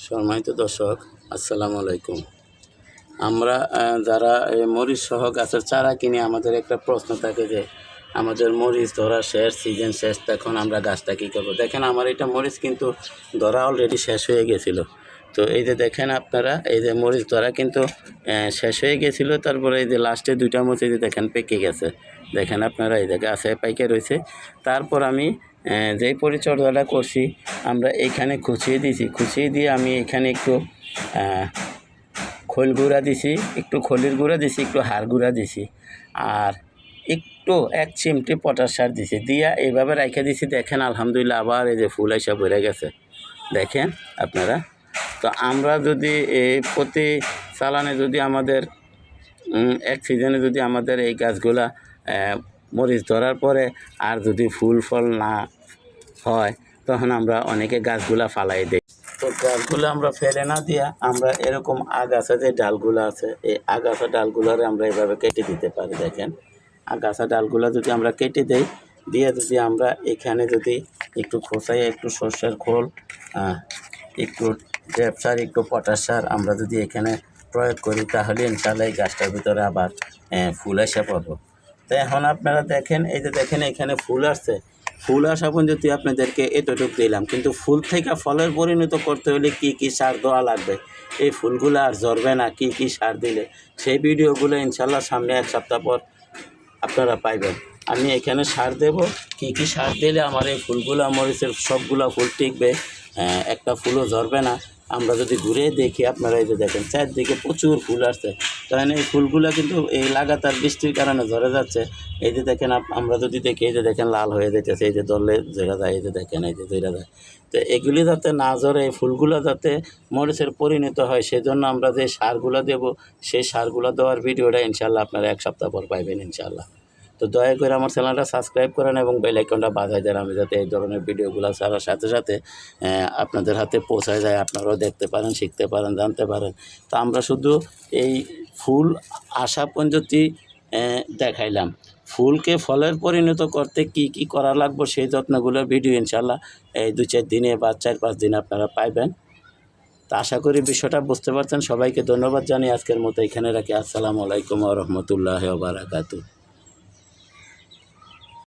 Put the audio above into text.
সম্মানিত দর্শক, আসসালামু আলাইকুম। আমরা যারা মরিচ সহ গাছের চারা কিনে আমাদের একটা প্রশ্ন থাকে যে আমাদের মরিচ ধরা শেষ, সিজন শেষ, তখন আমরা গাছটা কী করবো। দেখেন আমার এটা মরিচ কিন্তু ধরা অলরেডি শেষ হয়ে গেছিলো। তো এই যে দেখেন আপনারা, এই যে মরিচ ধরা কিন্তু শেষ হয়ে গেছিলো। তারপরে এই যে লাস্টে দুইটা মরিচ এই যে দেখেন পেকে গেছে, দেখেন আপনারা, এই যে গাছে পাইকে রয়েছে। তারপর আমি যেই পরিচর্যাটা করছি, আমরা এইখানে খুঁচিয়ে দিয়েছি, খুঁচিয়ে দিয়ে আমি এখানে একটু খোল গুঁড়া দিছি, একটু খলির গুঁড়া দিছি, একটু হাড় গুঁড়া দিছি, আর একটু 1 চিমটি পটাশ সার দিছি, দিয়া এইভাবে রাখে দিছি। দেখেন আলহামদুলিল্লাহ আবার এই যে ফুল এসে ভরে গেছে, দেখেন আপনারা। তো আমরা যদি এই প্রতি চালানে যদি আমাদের এক সিজনে যদি আমাদের এই গাছগুলা মরিচ ধরার পরে আর যদি ফুল ফল না হয়, তখন আমরা অনেকে গাছগুলা ফালাই দিই। তো গাছগুলো আমরা ফেলে না দিয়া আমরা এরকম আগাছা যে ডালগুলো আছে, এই আগাছা ডালগুলোরে আমরা এভাবে কেটে দিতে পারি। দেখেন আগাছা ডালগুলো যদি আমরা কেটে দেই, দিয়ে যদি আমরা এখানে যদি একটু খোসাই, একটু সর্ষের খোল, একটু ড্যাপ সার, একটু পটাশ সার আমরা যদি এখানে প্রয়োগ করি, তাহলে ইনশাআল্লাহ এই গাছটার ভিতরে আবার ফুল এসে পড়বো। তো এখন আপনারা দেখেন, এই যে দেখেন এখানে ফুল আসছে, ফুল আসা পর্যন্ত আপনাদেরকে এতটুকু দিলাম, কিন্তু ফুল থেকে ফলের পরিণত করতে হলে কি সার দেওয়া লাগবে, এই ফুলগুলো আর ঝরবে না কি সার দিলে, সেই ভিডিওগুলো ইনশাল্লাহ সামনে 1 সপ্তাহ পর আপনারা পাইবেন। আমি এখানে সার দেব, কি সার দিলে আমার এই ফুলগুলো, মরিচের সবগুলো ফুল টিকবে, একটা ফুলও ঝরবে না। আমরা যদি ঘুরে দেখি, আপনারা এই যে দেখেন চারদিকে প্রচুর ফুল আসছে, তাহলে এই ফুলগুলো কিন্তু এই লাগাতার বৃষ্টির কারণে ঝরে যাচ্ছে। এই যে দেখেন আমরা যদি দেখি, এই যে দেখেন লাল হয়ে যেতেছে, এই যে দলে ঝরে যায়, এই যে দেখেন এই যে ঝরে যায়। তো এগুলি যাতে না ঝরে, এই ফুলগুলো যাতে মরিচের পরিণত হয়, সেজন্য আমরা যে সারগুলো দেব, সেই সারগুলো দেওয়ার ভিডিওটা ইনশাল্লাহ আপনারা 1 সপ্তাহ পর পাইবেন ইনশাল্লাহ। তো দয়া করে আমার চ্যানেলটা সাবস্ক্রাইব করেন এবং বেল আইকনটা বাজায় দেন, আমি যাতে এই ধরনের ভিডিওগুলো ছাড়ার সাথে সাথে আপনাদের হাতে পৌঁছায় যায়, আপনারাও দেখতে পারেন, শিখতে পারেন, জানতে পারেন। তো আমরা শুধু এই ফুল আসা পর্যন্ত দেখাইলাম, ফুলকে ফলের পরিণত করতে কি করা লাগবে, সেই যত্নগুলোর ভিডিও ইনশাল্লাহ এই 2-4 দিনে বা 4-5 দিনে আপনারা পাইবেন। তো আশা করি বিষয়টা বুঝতে পারছেন। সবাইকে ধন্যবাদ জানিয়ে আজকের মতো এখানে রাখি। আসসালামু আলাইকুম ওয়া রাহমাতুল্লাহি ওয়া বারাকাতুহু।